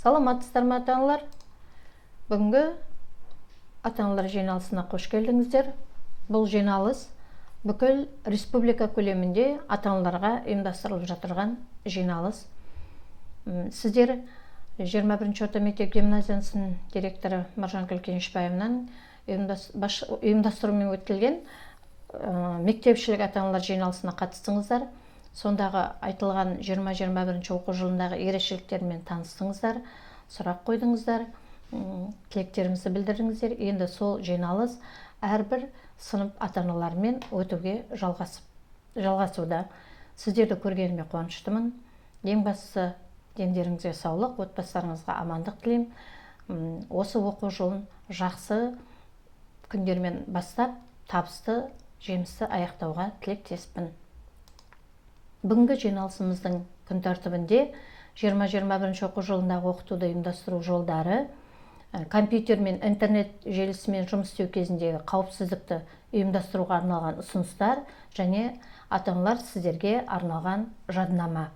Саламатсыздар ма ата-аналар? Бүгінгі ата-аналар жиналысына қош келдіңіздер. Бұл жиналыс бүкіл республика көлемінде ата-аналарға ұйымдастырылып жатырған жиналыс. Сіздер 21-ші орта мектеп гимназиясының директоры Маржангүл Кенішбаевнаның ұйымдастыруымен өтілген мектепшілік ата-аналар жиналысына қатыстыңыздар. Сондағы айтылған 20-21 оқу жылындағы ерекшеліктермен таныстыңыздар, сұрақ қойдыңыздар, тілектеріңізді білдірдіңіздер. Енді сол жиналыс әрбір сынып ата-аналарымен өтуге жалғасуда. Сіздерді көргеніме қуаныштымын. Ең бастысы дендеріңізге саулық, отбасыларыңызға амандық тілеймін. Осы оқу жылын жақсы күндермен бастап, табысты, жемісті аяқтауға тілектеспін. Бүгінгі жиналысымыздың күн тәртібінде 20-21 оқу жылындағы оқытуды ұйымдастыру жолдары, компьютер мен интернет желісімен жұмыс істеу кезіндегі қауіпсіздікті ұйымдастыруға арналған ұсыныстар және ата-аналар сіздерге арналған жадынама.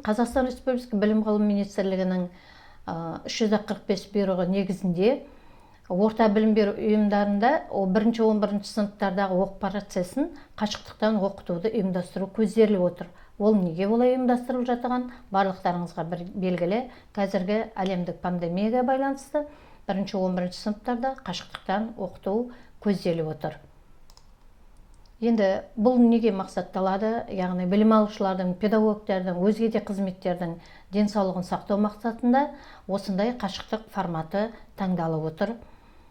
Қазақстан Республикасы Білім ғылым министрлігінің 345 бұйрығы негізінде орта білім беру ұйымдарында 1-11 сыныптардағы оқу процесін қашықтықтан оқытуды ұйымдастыру көзделіп отыр. Ол неге олай ұйымдастырылып жатқан? Барлықтарыңызға белгілі, қазіргі әлемдік пандемияға байланысты 1-11 сыныптарда қашықтықтан оқыту көзделіп отыр. Енді бұл неге мақсатталады? Яғни білім алушылардың, педагогтардың, өзге де қызметтердің денсаулығын сақтау мақсатында осындай қашықтық форматы таңдалып отыр.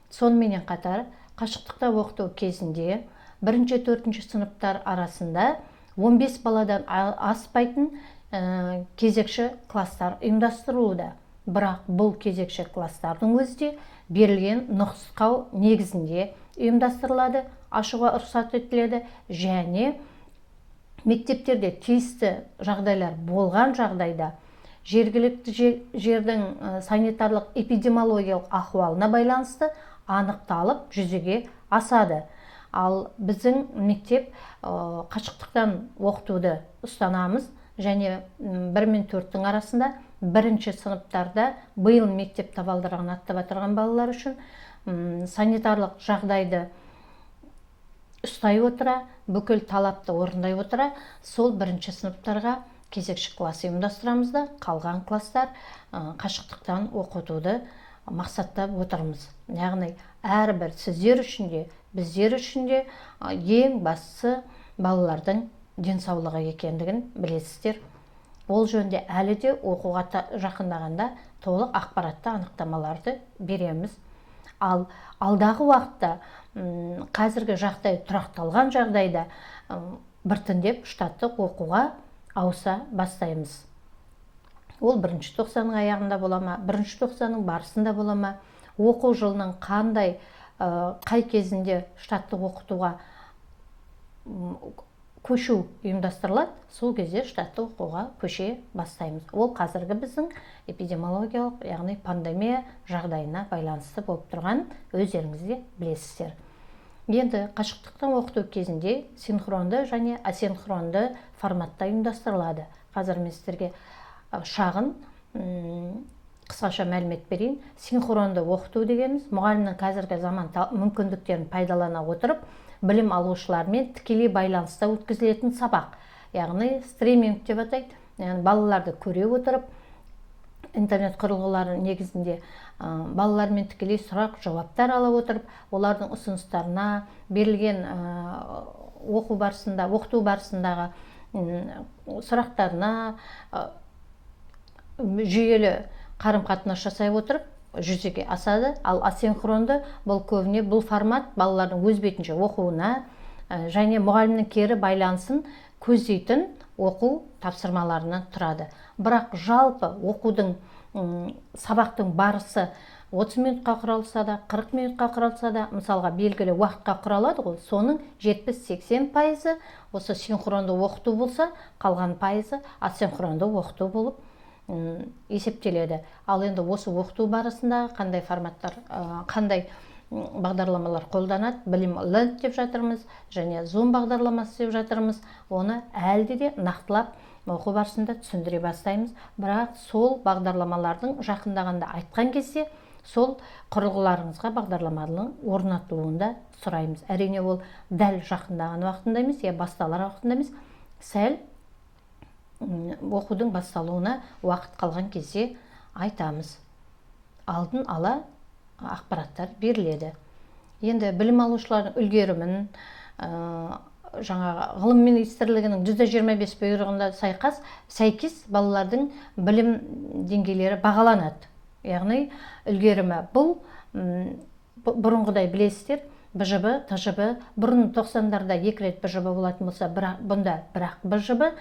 Сонымен қатар, қашықтықта оқыту кезінде 1-4 сыныптар арасында 15 баладан аспайтын кезекші класстар ұйымдастырылуда. Бірақ бұл кезекші класстардың өзі берілген нұсқау негізінде ұйымдастырылады, ашуға рұқсат етіледі және мектептерде тиісті жағдайлар болған жағдайда жергілікті жердің санитарлық эпидемиологиялық ахуалына байланысты анықталып жүзеге асады. Ал біздің мектеп қашықтықтан оқытуды ұстанамыз және 1 мен 4-тің арасында 1-ші сыныптарда биыл мектеп табалдырығын аттап отырған балалар үшін санитарлық жағдайды ұстай отыра, бүкіл талапты орындай отыра, сол 1-ші сыныптарға кезекші класс ұйымдастырамыз да, қалған класстар қашықтықтан оқытуды мақсаттап отырмыз. Яғни әрбір сіздер үшін де, біздер үшін де ең бастысы балалардың денсаулығы екендігін білесіздер. Ол жөнде әлі де оқуға жақындағанда толық ақпаратты анықтамаларды береміз. Ал алдағы уақытта қазіргі жағдай тұрақталған жағдайда біртіндеп штаттық оқуға ауыса бастаймыз. Ол 1-ші тоқсанның аяғында бола ма, 1-ші тоқсанның барысында бола ма, оқу жылының қай кезінде штаттық оқытуға көшу ұйымдастырылады, сол кезде штаттық оқуға көше бастаймыз. Ол қазіргі біздің эпидемиологиялық, яғни пандемия жағдайына байланысты болып тұрған өздеріңізде білесіздер. Енді қашықтықтан оқыту кезінде синхронды және асинхронды форматта ұйымдастырылады. Қазір мен сіздерге шағын қысқаша мәлімет берейін. Синхронды оқыту дегеніміз мұғалімнің қазіргі заман мүмкіндіктерін пайдалана отырып, білім алушылармен тікелей байланыста өткізілетін сабақ. Яғни стриминг деп атайды. Яғни балаларды көре отырып, интернет құрылғылары негізінде балалармен тікелей сұрақ жауаптар ала отырып, олардың ұсыныстарына, берілген оқыту барысындағы сұрақтарына жүйелі қарым-қатынас жасай отырып жүзеге асады. Ал асинхронды бұл формат балалардың өз бетінше оқуына және мұғалімнің кері байланысын көздейтін оқу тапсырмаларынан тұрады. Бірақ жалпы оқудың сабақтың барысы 30 минутқа құралса да, 40 минутқа құралса да, мысалға белгілі уақытқа құралады ғой, соның 70-80% осы синхронды оқыту болса, қалған пайызы асинхронды оқыту болып есептеледі. Ал енді осы оқыту барысында қандай форматтар, қандай бағдарламалар қолданады, білім ленд деп жатырмыз, және Zoom бағдарламасы деп жатырмыз. Оны әлде де нақтылап оқу барысында түсіндіре бастаймыз. Бірақ сол бағдарламалардың жақындағанда айтқан кезде сол құрылғыларыңызға бағдарламаның орнатылуында сұраймыз. Әрине ол дәл жақындаған уақытында емес, басталар уақытында емес, сәл оқудың басталуына уақыт қалған кезде айтамыз. Алдын ала ақпараттар беріледі. Енді білім алушылардың үлгерімін жаңағы ғылым министрлігінің 125 бұйрығында сәйкес балалардың білім деңгейлері бағаланады. Яғни үлгерімі бұл бұрынғыдай білесіздер, БЖБ, ТЖБ, бұрын 90-дарда 2 рет БЖБ болатын болса, бұнда бірақ БЖБ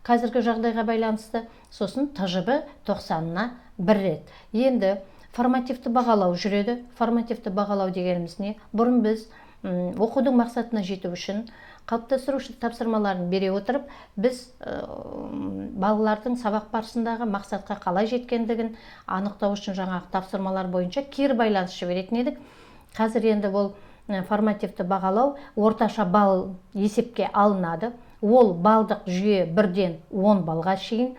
қазіргі жағдайға байланысты, сосын ТЖБ 90-на 1 рет. Енді формативті бағалау жүреді. Формативті бағалау дегеніміз не? Бұрын біз оқудың мақсатына жету үшін қалыптастырушы тапсырмаларын бере отырып, біз балалардың сабақ барысындағы мақсатқа қалай жеткендігін анықтау үшін жаңағы тапсырмалар бойынша кері байланыс жіберетін едік. Қазір енді бұл формативті бағалау орташа балл есепке алынады. Ол балдық жүйе 1-ден 10 балға шейін.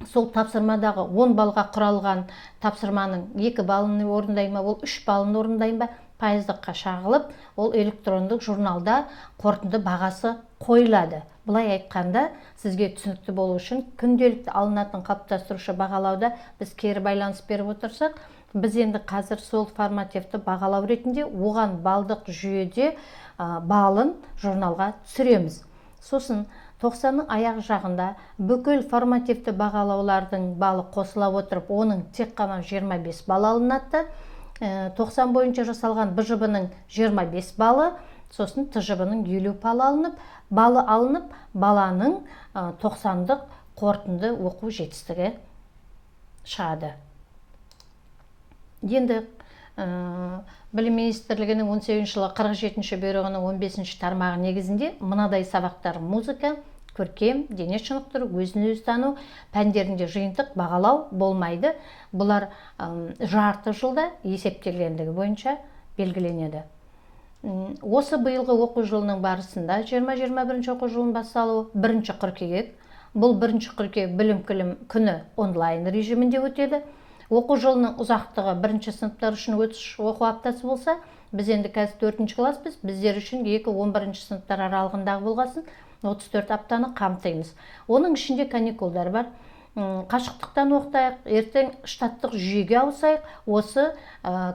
Сол тапсырмадағы 10 балға құралған тапсырманың 2 балын орындайын ба, ол 3 балын орындайын ба, пайыздыққа шағылып, ол электрондық журналда қорытынды бағасы қойылады. Бұлай айтқанда, сізге түсінікті болу үшін күнделікті алынатын қалыптастырушы бағалауда біз кері байланыс беріп отырсақ, біз енді қазір сол формативті бағалау ретінде оған балдық жүйеде балын журналға түсіреміз. Сосын 90-ның аяқ жағында бүкіл формативті бағалаулардың балы қосыла отырып, оның тек қана 25 бал алынады. 90 бойынша жасалған БЖБ-ның 25 балы, сосын ТЖБ-ның 50 балы алынып, баланың 90-дық қорытынды оқу жетістігі шығады. Енді Білім министрлігінің 18 жылы 47-ші бұйрығының 15-ші тармағы негізінде мынадай сабақтар: музыка, көркем, дене шынықтыру, өзін-өзі тану пәндерінде жиынтық бағалау болмайды. Бұлар жарты жылда есептелгендігі бойынша белгіленеді. Осы биылғы оқу жылының барысында 20-21 оқу жылының басталуы 1 қыркүйек. Бұл 1 қыркүйек білім күні онлайн режимінде өтеді. Оқу жылының ұзақтығы 1-ші сыныптар үшін оқу аптасы болса, біз енді қазір 4-ші класспыз, біздер үшін 2-11-ші сыныптар аралығындағы болғасын 34 аптаны қамтимыз. Оның ішінде каникулдар бар. Қашықтықтан оқытайық, ертең штаттық жүйеге ауысайық, осы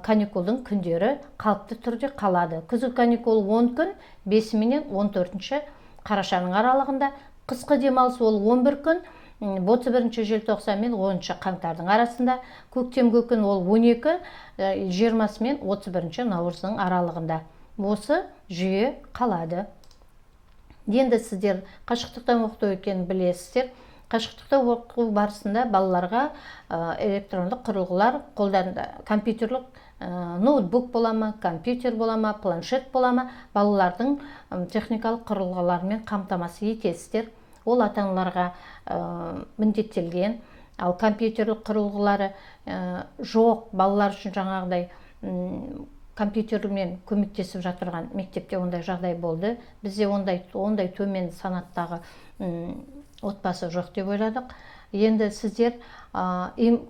каникулдың күндері қалыпты түрде қалады. Күзгі каникул 10 күн, 5-менен 14-ші қарашаның аралығында, қысқы демалыс ол 11 күн, 31 желтоқсан мен 10 қаңтардың арасында, көктемгі күн ол 12, 20 мен 31 наурыздың аралығында. Осы жүйе қалады. Енді сіздер қашықтықтан оқыту екенін білесіздер. Қашықтықта оқу барысында балаларға электрондық құрылғылар қолданды. Компьютерлік ноутбук болама, компьютер болама, планшет болама, балалардың техникалық құрылғыларымен қамтамасыз етесіздер. Ол ата-аналарға міндеттелген. Ал компьютерлік құрылғылары жоқ балалар үшін жаңағыдай компьютермен көмектесіп жатырған мектепте ондай жағдай болды. Бізде ондай төмен санаттағы отбасы жоқ деп ойладық. Енді сіздер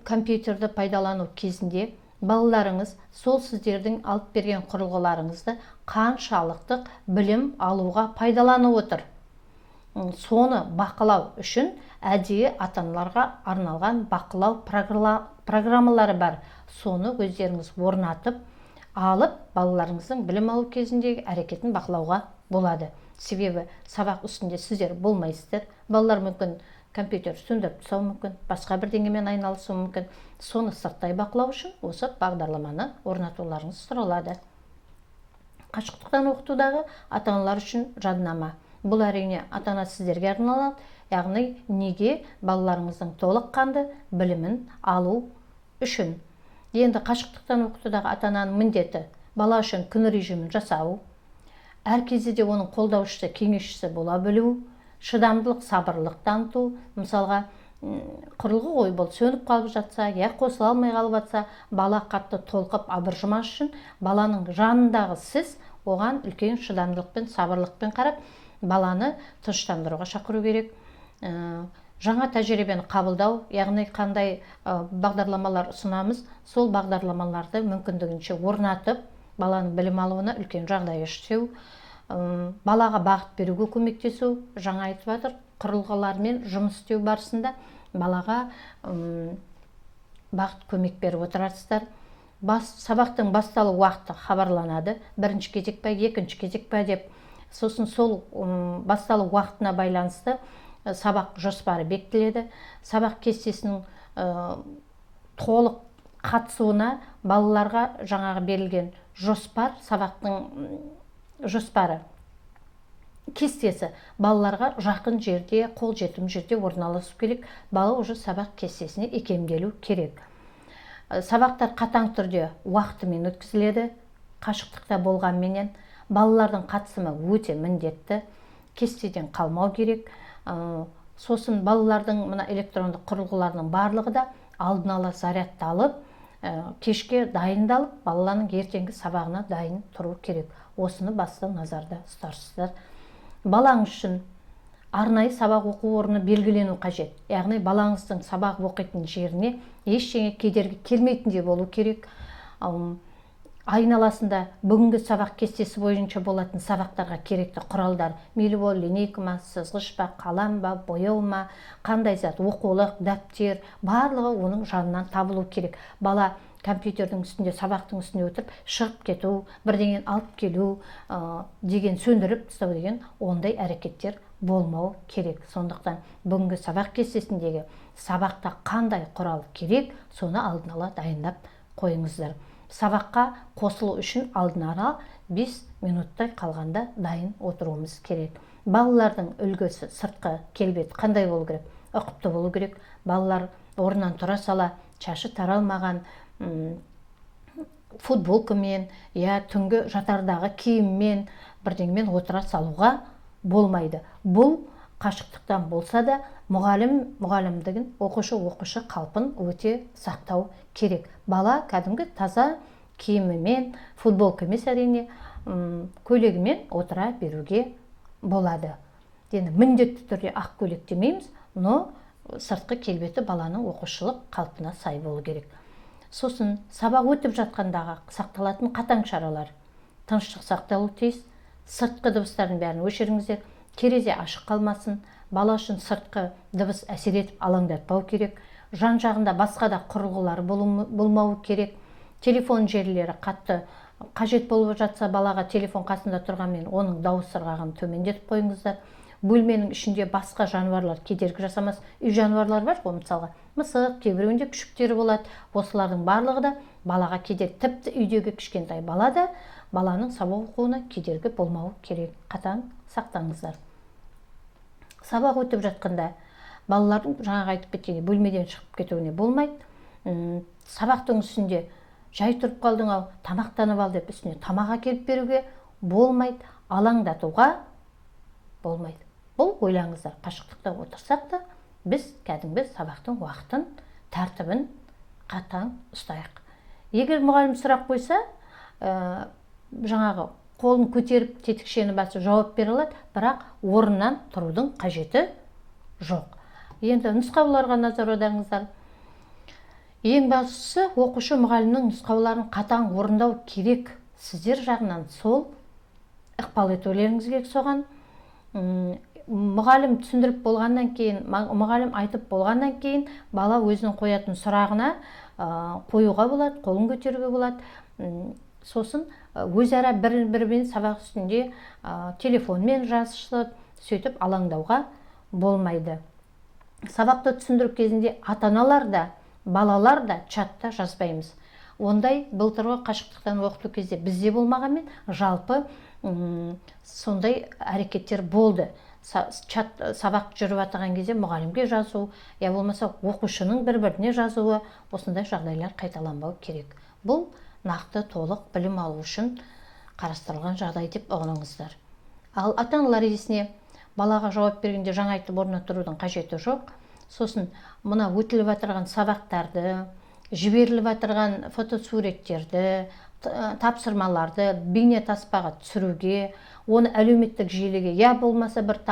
компьютерді пайдалану кезінде балаларыңыз сол сіздердің алып берген құрылғыларыңызды қаншалықты білім алуға пайдаланып отыр. Соны бақылау үшін әдейі ата-аналарға арналған бақылау программалары бар. Соны өздеріңіз орнатып алып, балаларыңыздың білім алу кезіндегі әрекетін бақылауға болады. Себебі сабақ үстінде сіздер болмайсыздар. Балалар мүмкін компьютер сөндіріп тастауы мүмкін, басқа бірдеңемен айналысуы мүмкін. Соны сырттай бақылау үшін осы бағдарламаны орнатуларыңыз сұралады. Қашықтықтан оқытудағы ата-аналар үшін жадынама. Бұл әрине ата-ана сіздерге арналады. Яғни неге балаларыңыздың толыққанды білімін алу үшін. Енді қашықтықтан оқытудағы ата-ананың міндеті бала үшін күн режимін жасау, әр кезде де оның қолдаушысы, кеңесшісі бола білу, шыдамдылық, сабырлық таныту. Мысалға, құрылғы бұл сөніп қалып жатса, қосыла алмай қалып жатса, бала қатты толқып абыржымас үшін баланың жанындағы сіз оған үлкен шыдамдылықпен, сабырлықпен қарап, баланы тыныштандыруға шақыру керек. жаңа тәжірибені қабылдау, яғни қандай бағдарламалар ұсынамыз, сол бағдарламаларды мүмкіндігінше орнатып, баланың білім алуына үлкен жағдай жасау, балаға бағыт беруге көмектесу. Жаңа айтып жатыр, құрылғылармен жұмыс істеу барысында балаға бағыт көмек беріп отырасыздар. Сабақтың басталу уақыты хабарланады, бірінші кезек па, екінші кезек па деп. Сосын сол басталу уақытына байланысты сабақ жоспары бекітіледі. Сабақ кестесінің толық қатысуына балаларға жаңағы берілген жоспар, сабақтың жоспары, кестесі балаларға жақын жерде, қол жетім жерде орналасу керек. Бала уже сабақ кестесіне икемделу керек. Сабақтар қатаң түрде уақытымен өткізіледі, қашықтықта болғанменен. Балалардың қатысымы өте міндетті, кестеден қалмау керек. Сосын балалардың мына электрондық құрылғыларының барлығы да алдын ала зарядталып, кешке дайындалып, балалардың ертеңгі сабағына дайын тұру керек. Осыны басты назарда ұстарсыздар. Балаңыз үшін арнайы сабақ оқу орны белгілену қажет. Яғни балаңыздың сабақ оқитын жеріне ештеңе кедергі келмейтіндей болу керек. Айналасында бүгінгі сабақ кестесі бойынша болатын сабақтарға керекті құралдар, мейлі ол линейка ма, сызғыш па, қалам ба, бояу ма, қандай зат, оқулық, дәптер, барлығы оның жанынан табылу керек. Бала компьютердің үстінде, сабақтың үстінде отырып, шығып кету, бірдеңен алып келу деген, сөндіріп тастау деген ондай әрекеттер болмау керек. Сондықтан бүгінгі сабақ кестесіндегі сабақта қандай құрал керек, соны алдын ала дайындап қойыңыздар. Сабаққа қосылу үшін алдын ала 5 минуттай қалғанда дайын отыруымыз керек. Балалардың үлгісі, сыртқы келбеті қандай болу керек? Ұқыпты болу керек. Балалар орнынан тұра сала, шашы таралмаған футболкамен, түнгі жатардағы киіммен, бірдеңмен отыра салуға болмайды. Бұл қашықтықтан болса да мұғалімдігін, оқушы қалпын өте сақтау керек. Бала кәдімгі таза киімімен, футболка емес әрине, көйлегімен отыра беруге болады. Енді міндетті түрде ақ көйлек демейміз, но сыртқы келбеті баланың оқушылық қалпына сай болу керек. Сосын сабақ өтіп жатқандағы сақталатын қатаң шаралар. Тыныштық сақталу тиіс, сыртқы дыбыстардың бәрін өшіріңіздер, терезе ашық қалмасын, бала үшін сыртқы дыбыс әсер етіп алаңдатпау керек. Жан жағында басқа да құрылғылар болмауы керек. Телефон желілері қатты қажет болып жатса, балаға телефон қасында тұрғанмен оның дауыс ырғағын төмендетіп қойыңыздар. Бөлменің ішінде басқа жануарлар кедергі жасамас. Үй жануарлар бар ғой, мысалға мысық, кейбіреуінде күшіктері болады. Осылардың барлығы да балаға кедергі, тіпті үйдегі кішкентай бала да баланың сабақ оқуына кедергі болмауы керек. Қатаң сақтаңыздар. Сабақ өтіп жатқанда балалардың жаңағы айтып кеткендей бөлмеден шығып кетуіне болмайды. Сабақтың үстінде жай тұрып қалдың ау, тамақтанып ал деп үстіне тамақ әкеліп беруге болмайды, алаңдатуға болмайды. Бұл ойлаңыздар, қашықтықта отырсақ та біз кәдімгі сабақтың уақытын, тәртібін қатаң ұстайық. Егер мұғалім сұрақ қойса, жаңағы қолын көтеріп тетікшені басып жауап бере алады, бірақ орнынан тұрудың қажеті жоқ. Енді нұсқауларға назар аударыңыздар. Ең бастысы, оқушы мұғалімнің нұсқауларын қатаң орындау керек. Сіздер жағынан сол ықпал етулеріңіз керек соған. Мұғалім түсіндіріп болғаннан кейін, мұғалім айтып болғаннан кейін, бала өзінің қоятын сұрағына қоюға болады, қолын көтеруге болады. Сосын өзара бір-бірімен сабақ үстінде телефонмен жазысып, сөйтіп алаңдауға болмайды. Сабақты түсіндіру кезінде ата-аналар да, балалар да чатта жазбаймыз. Ондай былтырғы қашықтықтан оқыту кезде бізде болмағанмен, жалпы сондай әрекеттер болды. Сабақ жүріп жатқан кезде мұғалімге жазу, я болмаса оқушының бір-біріне жазуы, осындай жағдайлар қайталанбау керек. Бұл нақты толық білім алу үшін қарастырылған жағдай деп ұғыныңыздар. Ал ата-аналар есіне балаға жауап бергенде жаңа айтып орнынан тұрудың қажеті жоқ. Сосын мына өтіліп отырған сабақтарды, жіберіліп отырған фотосуреттерді, тапсырмаларды бейне таспаға түсіруге, оны әлеуметтік желіге, я болмаса бір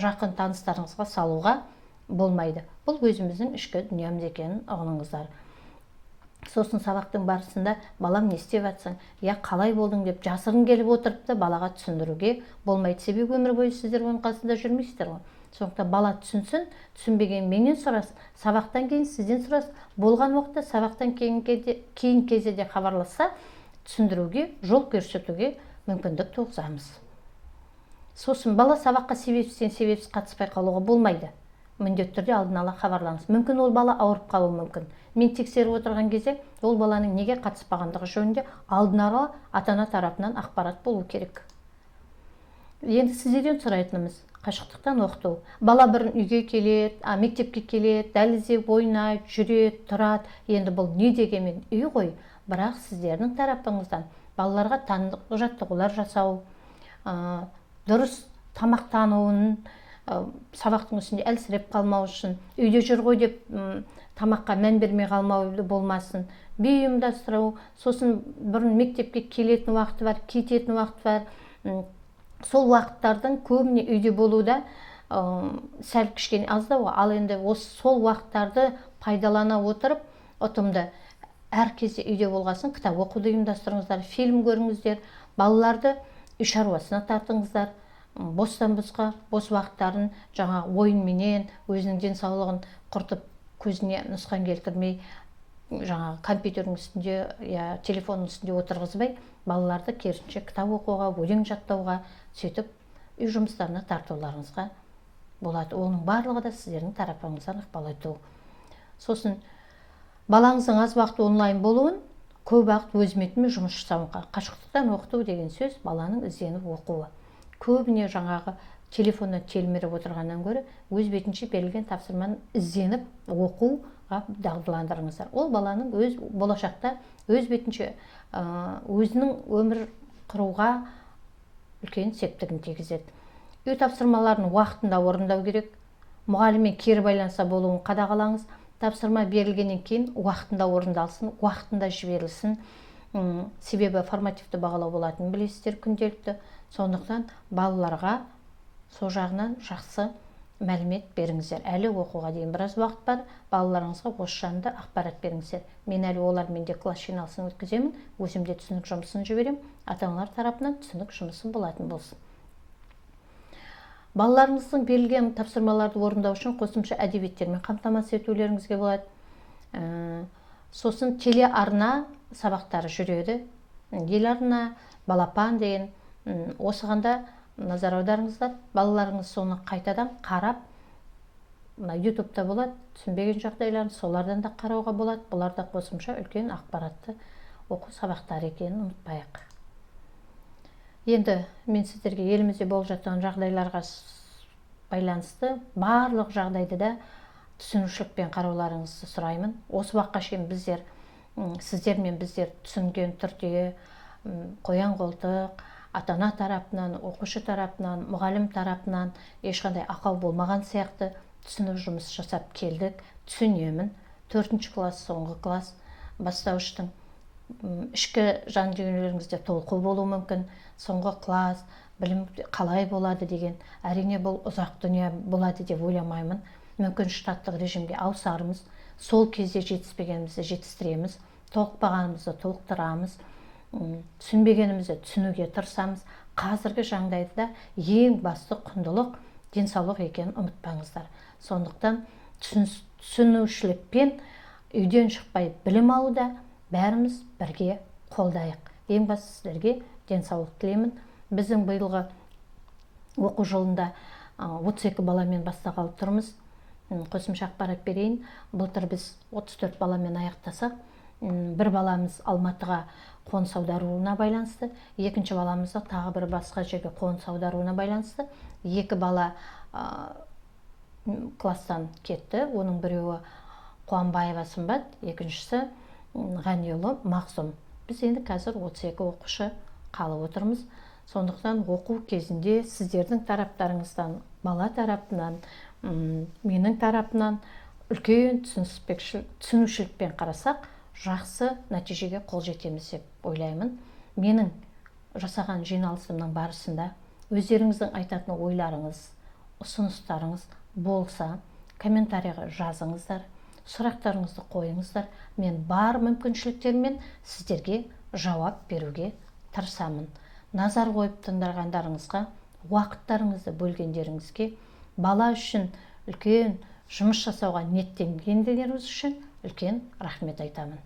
жақын таныстарыңызға салуға болмайды. Бұл өзіміздің ішкі дүниеміз екенін ұғыныңыздар. Сосын сабақтың барысында балам не істеп жатсың, я қалай болдың деп жасырын келіп отырып та балаға түсіндіруге болмайды. Себебі өмір бойы сіздер оның қасында жүрмейсіздер ғой. Сондықтан бала түсінсін, түсінбеген менен сұрасын, сабақтан кейін сізден сұрасын. Болған уақытта сабақтан кейін кезде де хабарласса, түсіндіруге, жол көрсетуге мүмкіндік туғызамыз. Сосын бала сабаққа себепсіз қатыспай қалуға болмайды. Міндетті түрде алдын ала хабарлаңыз. Мүмкін ол бала ауырып қалуы мүмкін. Мен тексеріп отырған кезде ол баланың неге қатыспағандығы жөнінде алдын ала ата-ана тарапынан ақпарат болу керек. Енді сіздерден сұрайтынымыз қашықтықтан оқыту. Бала бір үйге келеді, мектепке келеді, дәлізде ойнайды, жүреді, тұрады. Енді бұл не дегенмен үй ғой, бірақ сіздердің тарапыңыздан балаларға танымдық жаттығулар жасау, дұрыс тамақтануын, сабақтың үстінде әлсіреп қалмау үшін, үйде жүр ғой деп тамаққа мән бермей қалмау болмасын, би ұйымдастыру. Сосын бұрын мектепке келетін уақыты бар, кететін уақыты бар. Сол уақыттардың көбіне үйде болуда сәл кішкене аздау, ал енді сол уақыттарды пайдалана отырып, ұтымды әр кезде үйде болғасын кітап оқуды ұйымдастырыңыздар, фильм көріңіздер, балаларды үй шаруасына тартыңыздар. Бостан босқа бос уақыттарын жаңа ойынменен өзінің денсаулығын құртып, көзіне нұсқан келтірмей, жаңа компьютердің үстінде, телефонның үстінде отырғызбай, балаларды керісінше кітап оқуға, өлең жаттауға, сөйтіп үй жұмыстарына тартуларыңызға болады. Оның барлығы да сіздердің тарапыңыздан ықпал ету. Сосын балаңыздың аз уақыт онлайн болуын, көп уақыт өз бетімен жұмыс жасауға. Қашықтықтан оқыту деген сөз баланың ізденіп оқуы. Көбіне жаңағы телефоннан телміріп отырғаннан гөрі өз бетінше берілген тапсырманы ізденіп оқуға дағдыландырыңыздар. Ол баланың болашақта өз бетінше өзінің өмір құруға үлкен септігін тигізеді. Үй тапсырмаларын уақытында орындау керек. Мұғаліммен кері байланса болуын қадағалаңыз. Тапсырма берілгеннен кейін уақытында орындалсын, уақытында жіберілсін. Себебі формативті бағалау болатынын білесіздер күнделікті. Сондықтан балаларға сол жағынан жақсы мәлімет беріңіздер. Әлі оқуға дейін біраз уақыт бар, балаларыңызға осы жөнінде ақпарат беріңіздер. Мен әлі олармен де класс жиналысын өткіземін, өзімде түсінік жұмысын жіберем, ата-аналар тарапынан түсінік жұмысы болатын болсын. Балаларыңыздың берілген тапсырмаларды орындау үшін қосымша әдебиеттермен қамтамасыз етулеріңізге болады. Сосын телеарна сабақтары жүреді. Телеарна, балапан деген, осығанда назар аударыңыздар. Балаларыңыз соны қайтадан қарап, ютубта болады, түсінбеген жағдайларын солардан да қарауға болады. Бұларда қосымша үлкен ақпаратты оқу сабақтары екенін ұмытпайық. Енді мен сіздерге елімізде болып жатқан жағдайларға байланысты барлық жағдайды да түсінушілікпен қарауларыңызды сұраймын. Осы уақытқа шейін сіздер мен біздер түсінген түрде қоян қолтық, ата-ана тарапынан, оқушы тарапынан, мұғалім тарапынан ешқандай ақау болмаған сияқты түсінік жұмыс жасап келдік. Түсінемін. 4-ші класс, соңғы класс, бастауыштың ішкі жан дүниелеріңізде толқу болуы мүмкін. Соңғы класс, білім қалай болады деген, әрине бұл ұзақ дүние болады деп ойламаймын. Мүмкін штаттық режимге ауысарымыз, сол кезде жетіспегенімізді жетістіреміз, толықпағанымызды толықтырамыз, түсінбегенімізді түсінуге тырысамыз. Қазіргі жағдайда да ең басты құндылық денсаулық екенін ұмытпаңыздар. Сондықтан түсінушілікпен үйден шықпай білім алуда бәріміз бірге қолдайық. Ең басты сіздерге денсаулық тілеймін. Біздің биылғы оқу жылында 32 баламен бастағалы тұрмыз. Қосымша ақпарат берейін. Былтыр біз 34 баламен аяқтасақ, бір баламыз Алматыға қоныс аударуына байланысты, екінші баламызды тағы бір басқа жерге қоныс аударуына байланысты. 2 бала класстан кетті. Оның біреуі Қуанбаева Сымбат, екіншісі Ғаниұлы Мақсұм. Біз енді қазір 32 оқушы қалып отырмыз. Сондықтан оқу кезінде сіздердің тараптарыңыздан, бала тарапынан, менің тарапынан үлкен түсінушілікпен қарасақ, жақсы нәтижеге қол жетеміз деп ойлаймын. Менің жасаған жиналысымның барысында өздеріңіздің айтатын ойларыңыз, ұсыныстарыңыз болса, комментарийға жазыңыздар, сұрақтарыңызды қойыңыздар. Мен бар мүмкіншіліктермен сіздерге жауап беруге тырысамын. Назар қойып тыңдағандарыңызға, уақыттарыңызды бөлгендеріңізге, бала үшін үлкен жұмыс жасауға ниеттенгендеріңіз үшін үлкен рахмет айтамын.